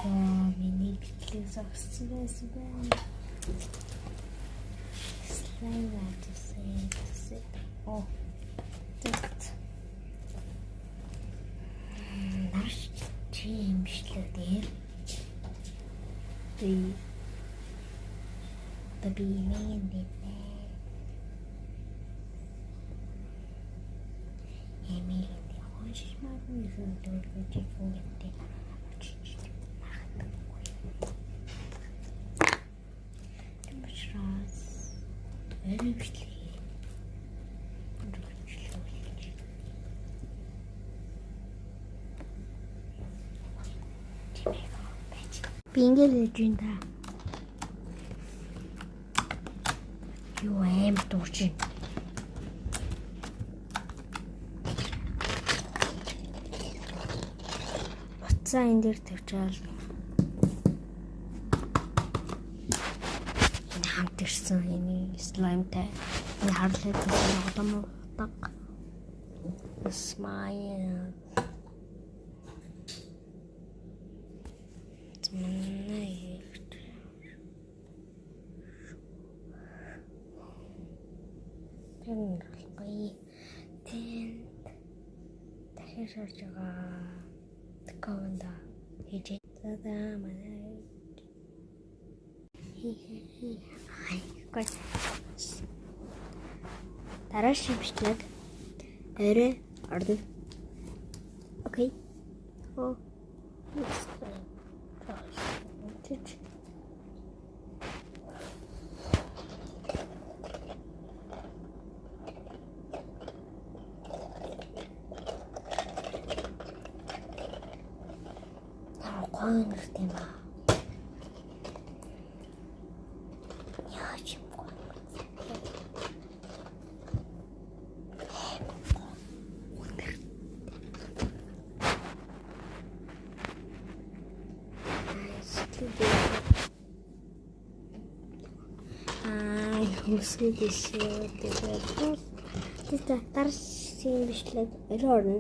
Миний бичлэг зогссон байсан байна. Slime атсан. Оо. Тэгт. Наш чим бичлэг дээр. Би мэн дэнэ. Эмили хоншмаг нэг зүйл үүрэгтэй. Эри бичлэг. Би ингэж хийж байна та. Юу аим дурж байна. Уцаа энэ дээр тавьчаал. Хамт ирсэн энэ слаймтай. Энэ харлаад байгаа голом утга. Smile. дахин шарж байгаа кованда хийж байгаа манай дараашийн бичлэг орой ордог. Окей. Оо. Коин тийм ба. Яач юм бэ? Хүсээ дэшээ тэгээд дараагийн бичлэг орно.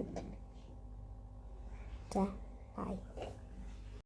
За бай.